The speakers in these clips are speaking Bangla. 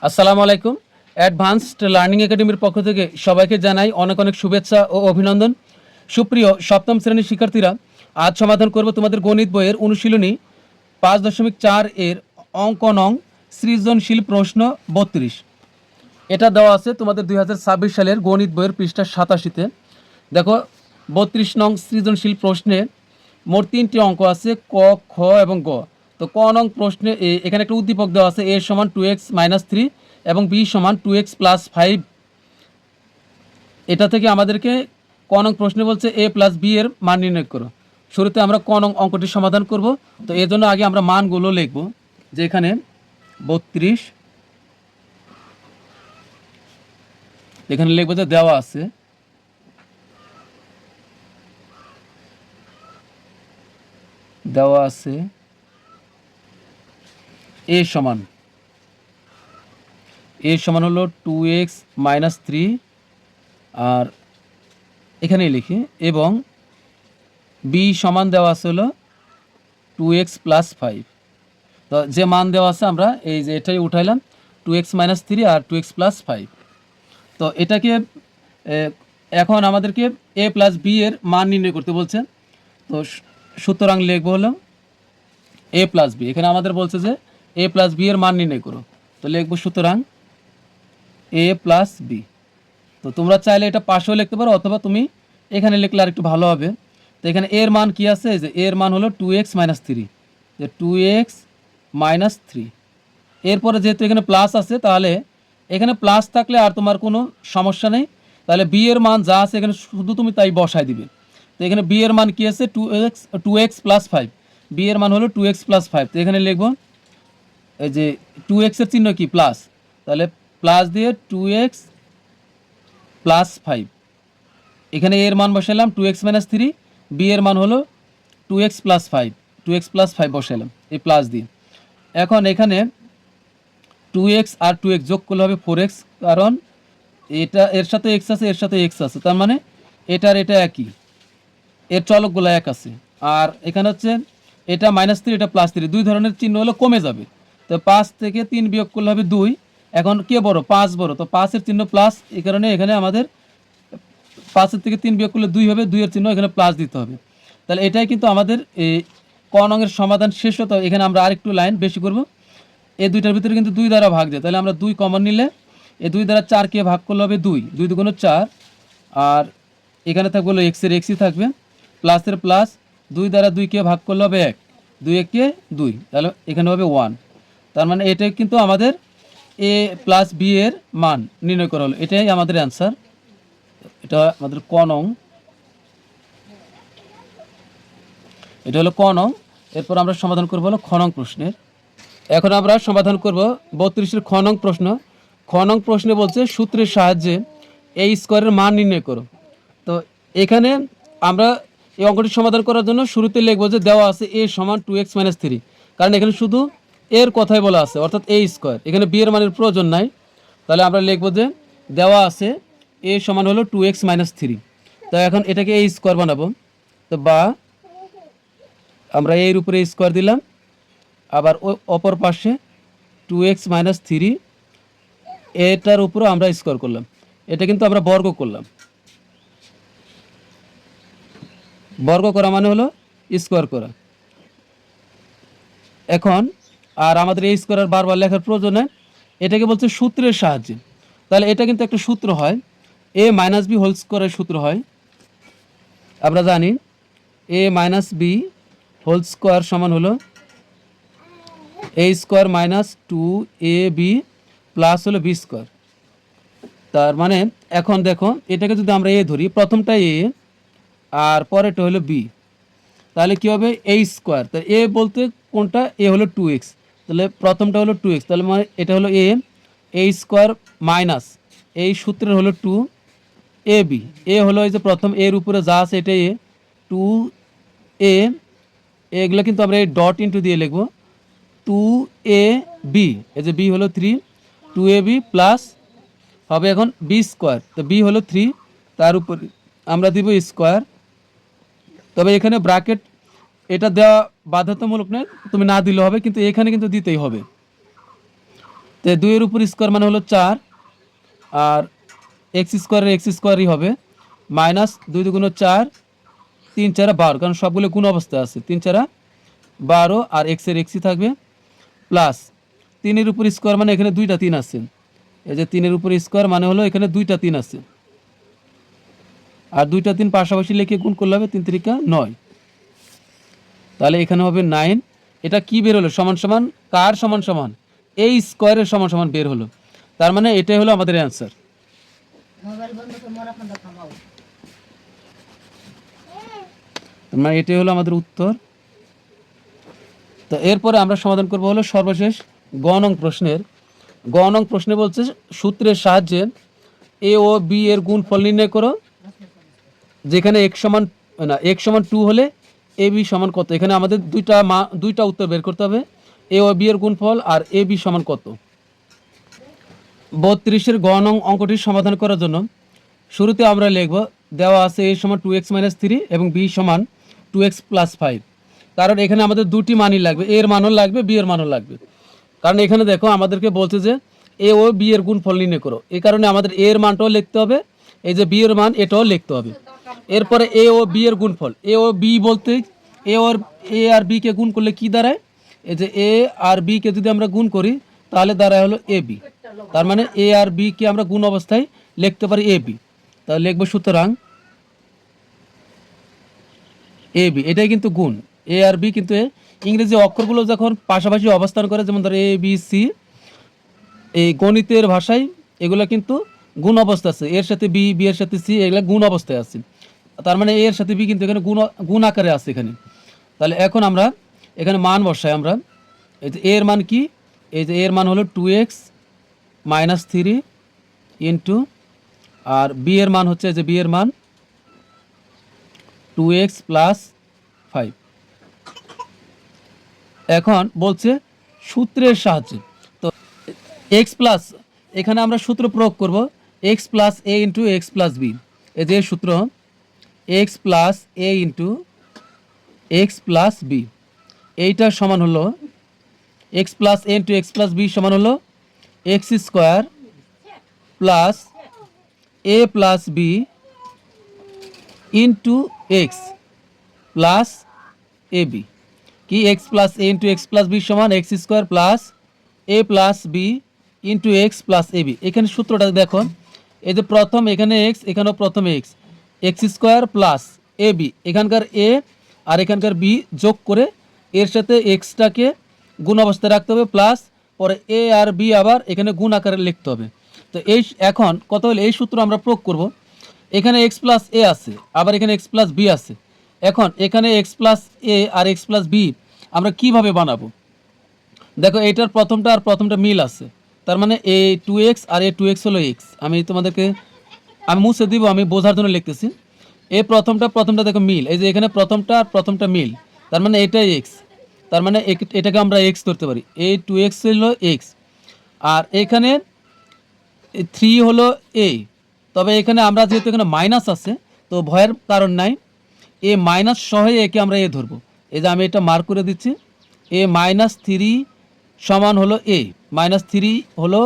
আসসালামু আলাইকুম। অ্যাডভান্সড লার্নিং একাডেমির পক্ষ থেকে সবাইকে জানাই অনেক অনেক শুভেচ্ছা ও অভিনন্দন। সুপ্রিয় সপ্তম শ্রেণীর শিক্ষার্থীরা, আজ সমাধান করব তোমাদের গণিত বইয়ের অনুশীলনী 5.4 এর অঙ্ক নং সৃজনশীল প্রশ্ন 32। এটা দেওয়া আছে তোমাদের 2026 সালের গণিত বইয়ের পৃষ্ঠা 87-তে। দেখো, 32 নং সৃজনশীল প্রশ্নে মোট 3টি অঙ্ক আছে, ক, খ এবং গ। তো ক নং প্রশ্নে এখানে একটা উদ্দীপক দেওয়া আছে, a সমান 2x - 3 এবং b সমান 2x + 5। এটা থেকে আমাদেরকে ক নং প্রশ্নে বলছে a + b এর মান নির্ণয় করো। শুরুতে আমরা ক নং অঙ্কটি সমাধান করব। তো এর জন্য আগে আমরা মানগুলো লিখব, যে এখানে 32 এখানে লিখবো যে দেওয়া আছে a সমান হলো 2x - 3, আর এখানেই লিখি, এবং b সমান দেওয়া আছে হলো 2x + 5। তো যে মান দেওয়া আছে আমরা এই যে এটাই উঠাইলাম, 2x - 3 আর 2x + 5। তো এটাকে এখন আমাদেরকে a + b এর মান নির্ণয় করতে বলছে। তো সুতরাং লিখব হলো a + b। এখানে আমাদের বলছে যে a + b এর মান নির্ণয় করো। তো লিখব সুতরাং a + b। তো তোমরা চাইলে এটা পাশেও লিখতে পারো, অথবা তুমি এখানে লিখলে আর একটু ভালো হবে। তো এখানে এর মান কি আছে, যে এর মান হলো 2x - 3, যে 2x - 3। এরপরে যেহেতু এখানে প্লাস আছে, তাহলে এখানে প্লাস থাকলে আর তোমার কোনো সমস্যা নেই। তাহলে বি এর মান যা আছে এখানে শুধু তুমি তাই বসায় দিবে। তো এখানে বি এর মান কি আছে, 2x + 5। বি এর মান হলো 2x + 5। তো এখানে লিখব এই যে 2x এর চিহ্ন কি, প্লাস, তাহলে প্লাস দিয়ে 2x + 5। এখানে এর মান বসালাম 2x - 3, বি এর মান হলো 2x + 5, 2x + 5 বসালাম এই প্লাস দিয়ে। এখন এখানে 2x আর 2x যোগ করলে হবে 4x, কারণ এটা এর সাথে x আছে, এর সাথে x আছে, তার মানে এটার এটা একই, এর চলকগুলো এক আছে। আর এখানে হচ্ছে এটা -3, এটা +3, দুই ধরনের চিহ্ন হলো কমে যাবে। তো 5 থেকে 3 বিয়োগ করলে হবে 2। এখন কে বড়, 5 বড়, তো 5 এর চিহ্ন প্লাস, এই কারণে এখানে আমাদের 5 থেকে 3 বিয়োগ করলে 2 হবে, 2 এর চিহ্ন এখানে প্লাস দিতে হবে। তাহলে এটাই কিন্তু আমাদের এই ক নংয়ের সমাধান শেষ হতো। এখানে আমরা আরেকটু লাইন বেশি করব, এই দুইটার ভিতরে কিন্তু 2 দ্বারা ভাগ দেয়, তাহলে আমরা 2 কমন নিলে এই 2 দ্বারা 4কে ভাগ করলে হবে 2, 2 × 4, আর এখানে থাকবে হলো x এর xই থাকবে, প্লাসের প্লাস, 2 দ্বারা 2কে ভাগ করলে হবে 1, 2 একে 2, তাহলে এখানে হবে 1। তার মানে এটাই কিন্তু আমাদের a + b এর মান নির্ণয় করা হলো। এটাই আমাদের অ্যান্সার। এটা আমাদের ক নং, এটা হলো ক নং। এরপর আমরা সমাধান করব হলো খ নং প্রশ্নের। এখন আমরা সমাধান করব 32-এর খ নং প্রশ্ন। খ নং প্রশ্নে বলছে সূত্রের সাহায্যে a স্কোয়ারের মান নির্ণয় করো। তো এখানে আমরা এই অঙ্কটি সমাধান করার জন্য শুরুতে লিখব যে দেওয়া আছে a সমান 2x - 3, কারণ এখানে শুধু এর কথাই বলা আছে, অর্থাৎ a স্কোয়ার, এখানে b এর মানের প্রয়োজন নাই। তাহলে আমরা লিখব যে দেওয়া আছে a সমান হলো 2x - 3। তো এখন এটাকে a স্কোয়ার বানাবো। তো বা আমরা এর উপরে স্কোয়ার দিলাম, আবার ওই অপর পাশে 2x - 3 এটার উপরও আমরা স্কোয়ার করলাম। এটা কিন্তু আমরা বর্গ করলাম, বর্গ করা মানে হলো স্কোয়ার করা। এখন আর আমাদের এই স্কোয়ার বারবার লেখার প্রয়োজন নেই, এটাকে বলছে সূত্রের সাহায্যে। তাহলে এটা কিন্তু একটা সূত্র হয়, a - b হোল স্কোয়ারের সূত্র হয়। আমরা জানি a - b হোল স্কোয়ার সমান হলো a স্কোয়ার - 2ab প্লাস হলো b স্কোয়ার। তার মানে এখন দেখো, এটাকে যদি আমরা a ধরি, প্রথমটা a আর পরেরটা হলো b, তাহলে কী হবে, a স্কোয়ার। তাহলে a বলতে কোনটা, a হলো 2x, তাহলে প্রথমটা হলো 2x, তাহলে মানে এটা হলো a স্কোয়ার মাইনাস এই সূত্রের হলো 2ab, a হলো এই যে প্রথম এর উপরে যা আছে এটা a, 2a, এগুলো কিন্তু আমরা এই ডট ইন্টু দিয়ে লিখবো, 2ab, এই যে b হলো 3, 2ab প্লাস হবে এখন b স্কোয়ার। তো b হলো 3, তার উপর আমরা দিব স্কোয়ার। তবে এখানে ব্র্যাকেট এটা দেওয়া বাধ্যতামূলক নয়, তুমি না দিলে হবে, কিন্তু এখানে কিন্তু দিতেই হবে। তো 2 এর উপর স্কোয়ার মানে হলো 4, আর এক্স স্কোয়ারের এক্স স্কোয়ারই হবে, মাইনাস 2 দুগুণ 4, 3 4 12, কারণ সবগুলো গুণ অবস্থায় আছে, 3 4 12, আর এক্সের এক্সই থাকবে, প্লাস 3-এর উপর স্কোয়ার মানে এখানে 2টা 3 আছে, এই যে 3-এর উপর স্কোয়ার মানে হলো এখানে 2টা 3 আছে, আর 2টা 3 পাশাপাশি লিখে গুণ করলে হবে 3 3 9, তাহলে এখানে হবে 9। এটা কি বের হলো? সমান সমান কার সমান সমান? এই স্কোয়ারের সমান সমান বের হলো, তার মানে এটাই হলো আমাদের অ্যান্সার। মানে এটাই হলো আমাদের উত্তর। তো এরপরে আমরা সমাধান করব হলো সর্বশেষ গ নং প্রশ্নের। গ নং প্রশ্নে বলছে সূত্রের সাহায্যে এ ও বি এর গুণফল নির্ণয় করো, যেখানে x সমান 2 হলে এ বি সমান কত। এখানে আমাদের দুইটা উত্তর বের করতে হবে, এ ও বি এর গুণফল আর এ বি সমান কত। 32-এর গ নং অঙ্কটির সমাধান করার জন্য শুরুতে আমরা লিখব, দেওয়া আছে a সমান 2x - 3 এবং b সমান 2x + 5, কারণ এখানে আমাদের দুটি মানই লাগবে, এর মানও লাগবে, বি এর মানও লাগবে। কারণ এখানে দেখো আমাদেরকে বলছে যে এ ও বি এর গুণফল নির্ণয় করো, এই কারণে আমাদের এ এর মানটাও লিখতে হবে, এই যে বি এর মান এটাও লিখতে হবে। এরপরে এ ও বি এর গুণফল, এ ও বি বলতে এ আর বি কে গুণ করলে কি দাঁড়ায়, এই যে এ আর বি কে যদি আমরা গুণ করি তাহলে দাঁড়ায় হলো এ বি, তার মানে এ আর বি কে আমরা গুণ অবস্থায় লিখতে পারি এ বি। তাহলে লিখবো সুতরাং এ বি, এটাই কিন্তু গুণ, এ আর বি কিন্তু ইংরেজি অক্ষরগুলো যখন পাশাপাশি অবস্থান করে, যেমন ধরো এ বি সি, এই গণিতের ভাষায় এগুলো কিন্তু গুণ অবস্থা আছে, এর সাথে বি, বি এর সাথে সি, এগুলো গুণ অবস্থায় আছে, তার মানে এর সাথে বি কিন্তু এখানে গুণ আকারে আছে এখানে। তাহলে এখন আমরা এখানে মান বসাই, আমরা এই যে এর মান কি, এই যে এর মান হলো 2x - 3 ইন্টু, আর বি এর মান হচ্ছে যে বি এর মান 2x + 5। এখন বলছে সূত্রের সাহায্যে, তো এক্স প্লাস, এখানে আমরা সূত্র প্রয়োগ করব, x plus a into x plus b, এই যে সূত্র x plus a into x plus b, এইটার সমান হলো x plus a into x plus b সমান হলো x square plus a plus b into x plus a b, কি x plus a into x plus b সমান x square plus a plus b into x plus a b. এখানে সূত্রটা দেখো, এই যে প্রথম এখানে এক্স, এখানেও প্রথম x, x square plus a B, এখানকার এ আর এখানকার বি যোগ করে এর সাথে এক্সটাকে গুণ অবস্থায় রাখতে হবে, প্লাস পরে এ আর বি আবার এখানে গুণ আকারে লিখতে হবে। তো এই এখন কত হলে এই সূত্র আমরা প্রয়োগ করব, এখানে এক্স প্লাস এ আছে, আবার এখানে এক্স প্লাস বি আছে, এখন এখানে এক্স প্লাস এ আর এক্স প্লাস বি আমরা কিভাবে বানাবো। দেখো এইটার প্রথমটা আর প্রথমটা মিল আছে, তার মানে এ 2x আর এ 2x হলো এক্স। আমি তোমাদেরকে মুছে দিব, আমি বোঝার জন্য লিখতেছি। এ প্রথমটা দেখো মিল, এই যে এখানে প্রথমটা আর প্রথমটা মিল, তার মানে এটাই এক্স, তার মানে এটাকে আমরা এক্স ধরতে পারি, এ 2x হলো এক্স। আর এখানে 3 হলো এ, তবে এখানে আমরা যেহেতু এখানে মাইনাস আছে তো ভয়ের কারণ নাই, এ মাইনাস সহ একে আমরা এ ধরবো, এই যে আমি এটা মার্ক করে দিচ্ছি, এ -3 সমান হলো এ, -3 হলো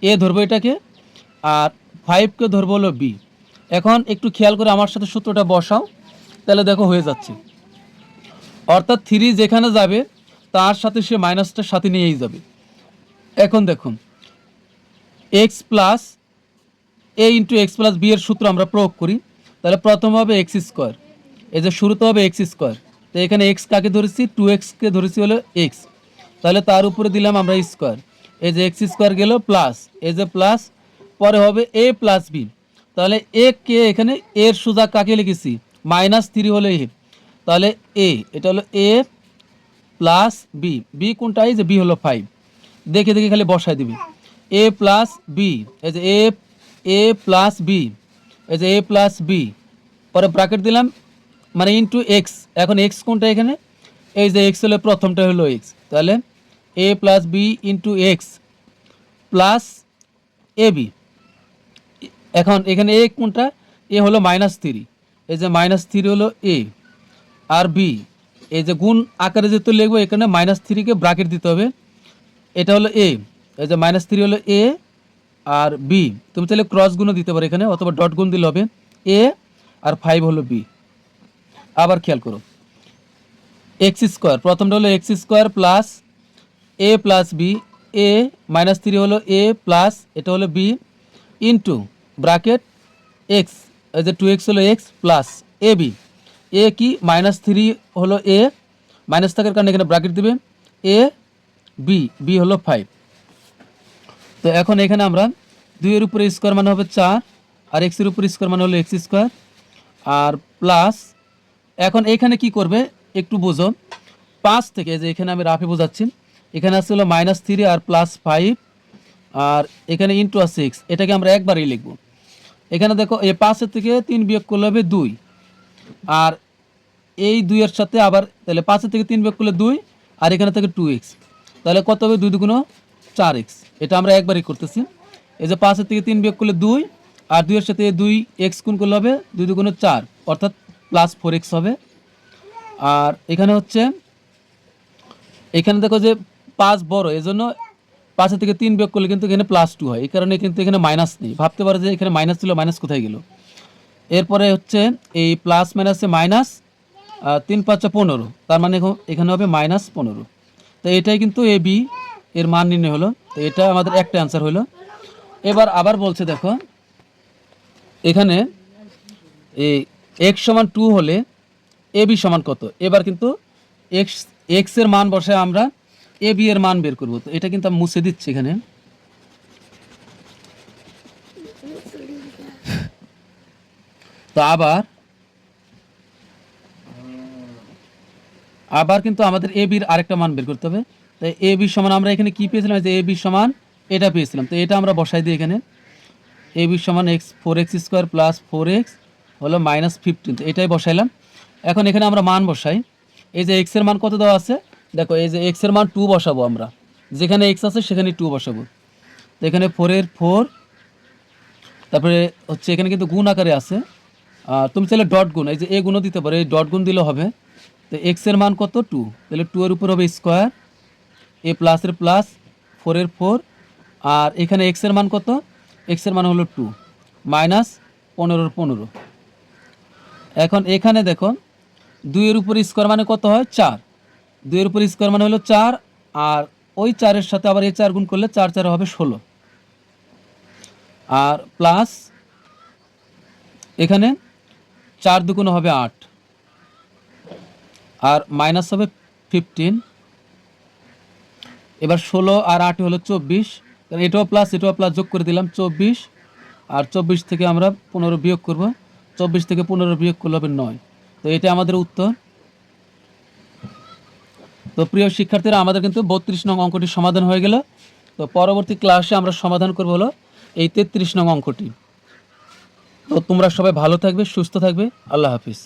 এ ধরবো এটাকে, আর 5কে ধরবো হলো বি। এখন একটু খেয়াল করে আমার সাথে সূত্রটা বসাও, তাহলে দেখো হয়ে যাচ্ছে, অর্থাৎ 3 যেখানে যাবে তার সাথে সে মাইনাসটা সাথে নিয়েই যাবে। এখন দেখুন x plus a into x plus B এর সূত্র আমরা প্রয়োগ করি, তাহলে প্রথম হবে এক্স স্কোয়ার, এই যে শুরুতে হবে এক্স স্কোয়ার, তো এখানে এক্স কাকে ধরেছি, 2xকে ধরেছি হলো এক্স, তাহলে তার উপরে দিলাম আমরা স্কোয়ার, এই যে এক্স স্কোয়ার গেল প্লাস, এই যে প্লাস, পরে হবে এ প্লাস বি, তাহলে এ কে এখানে এর সোজা কাকে লিখেছি, -3 হলো এ, তাহলে এ, এটা হলো এ প্লাস বি, বি কোনটা, এই যে বি হলো 5, দেখে দেখে খালি বসায় দিবি, এ প্লাস বি, এই যে এ প্লাস বি, এই যে এ প্লাস বি, পরে ব্র্যাকেট দিলাম মানে ইন্টু এক্স, এখন এক্স কোনটা এখানে, এই যে এক্স হলো প্রথমটা হলো এক্স, তাহলে a plus b into x plus a b, এখন এখানে এ কোনটা, এ হলো -3, এই যে -3 হলো এ, আর বি এই যে গুণ আকারে যেহেতু লিখবো এখানে -3কে ব্র্যাকেট দিতে হবে, এটা হলো এ, এই যে -3 হলো এ আর বি, তুমি চাইলে ক্রস গুণও দিতে পারো এখানে, অথবা ডট গুণ দিলে হবে। এ আর 5 হলো বি। আবার খেয়াল করো, এক্স স্কোয়ার, প্রথমটা হলো x square plus a plus B, এ -3 হলো এ প্লাস এটা হলো বি ইন্টু ব্র্যাকেট এক্স, এই যে 2x হলো এক্স প্লাস এ বি, এ কি -3 হলো এ, মাইনাস থাকার কারণে এখানে ব্র্যাকেট দিবে, এ বি, বি হলো 5। তো এখন এখানে আমরা 2 এর উপরে স্কোয়ার মানে হবে 4, আর এক্সের উপরে স্কোয়ার মানে হলো এক্স স্কোয়ার, আর প্লাস এখন এখানে কি করবে একটু বোঝো, 5 থেকে, যে এখানে আমি রাফে বোঝাচ্ছি, এখানে আছে হলো -3 আর +5, আর এখানে ইন্টু আছে 6, এটাকে আমরা একবারই লিখব। এখানে দেখো এই 5 থেকে 3 বিয়োগ করলে হবে 2, আর এই 2 এর সাথে আবার, তাহলে 5 থেকে 3 বিয়োগ করলে 2, আর এখানে থেকে 2x, তাহলে কত হবে 2 দুগুণ 4x। এটা আমরা একবারই করতেছি। এই যে 5 থেকে 3 বিয়োগ করলে 2, আর 2 এর সাথে 2x গুণ করলে হবে 2 দুগুণ 4, অর্থাৎ +4x হবে। আর এখানে হচ্ছে, এখানে দেখো যে 5 বড়, এজন্য 5 থেকে 3 বিয়োগ করলে কিন্তু এখানে +2 হয়, এই কারণে কিন্তু এখানে মাইনাস নেই। ভাবতে পারো যে এখানে মাইনাস ছিল, মাইনাস কোথায় গেল। এরপরে হচ্ছে এই প্লাস মাইনাসে মাইনাস, 3 5 15, তার মানে এখানে হবে -15। তো এটাই কিন্তু এ বি এর মান নির্ণয় হলো। তো এটা আমাদের একটা অ্যান্সার হলো। এবার আবার বলছে দেখো, এখানে এই x সমান 2 হলে এ বি সমান কত। এবার কিন্তু এক্স এর মান বসে আমরা এ বি এর মান বের করব। তো এটা কিন্তু আমি মুছে দিচ্ছি এখানে। তো আবার কিন্তু আমাদের এ বির আরেকটা মান বের করতে হবে। তাই এ বি সমান আমরা এখানে কি পেয়েছিলাম, যে এ বি সমান এটা পেয়েছিলাম। তো এটা আমরা বসাই দিই এখানে, এ বি সমান 4x স্কোয়ার প্লাস 4x হলো -15। তো এটাই বসাইলাম। এখন এখানে আমরা মান বসাই। এই যে এক্স এর মান কত দেওয়া আছে, দেখো এই যে এক্স এর মান 2 বসাবো আমরা, যেখানে এক্স আছে সেখানে 2 বসাবো। তো এখানে 4 এর 4, তারপরে হচ্ছে এখানে কিন্তু গুণ আকারে আছে, তুমি চাইলে ডট গুণ, এই যে এ গুণও দিতে পারো, এই ডট গুণ দিলেও হবে। তো এক্স এর মান কত 2, তাহলে 2 এর উপর হবে স্কোয়ার, এ প্লাসের প্লাস 4 এর 4, আর এখানে এক্স এর মান কত, এক্স এর মান হলো 2 মাইনাস 15 এর 15। এখন এখানে দেখো 2 এর উপর স্কোয়ার মানে কত হয় 4, 2 এর উপর স্কোয়ার মানে হলো 4, আর ওই 4 এর সাথে আবার এই 4 গুণ করলে 4 4 হবে 16, আর প্লাস এখানে 4 দুগুণ হবে 8, আর মাইনাস হবে 15। এবার 16 আর 8 হলো 24, কারণ এটাও প্লাস যোগ করে দিলাম 24, আর 24 থেকে আমরা 15 বিয়োগ করব, 24 থেকে 15 বিয়োগ করলে হবে 9। তো এটা আমাদের উত্তর। তো প্রিয় শিক্ষার্থীরা, আমাদের কিন্তু 32 নং অঙ্কটি সমাধান হয়ে গেল। তো পরবর্তী ক্লাসে আমরা সমাধান করব হলো এই 33 নং অঙ্কটি। তো তোমরা সবাই ভালো থাকবে, সুস্থ থাকবে। আল্লাহ হাফিজ।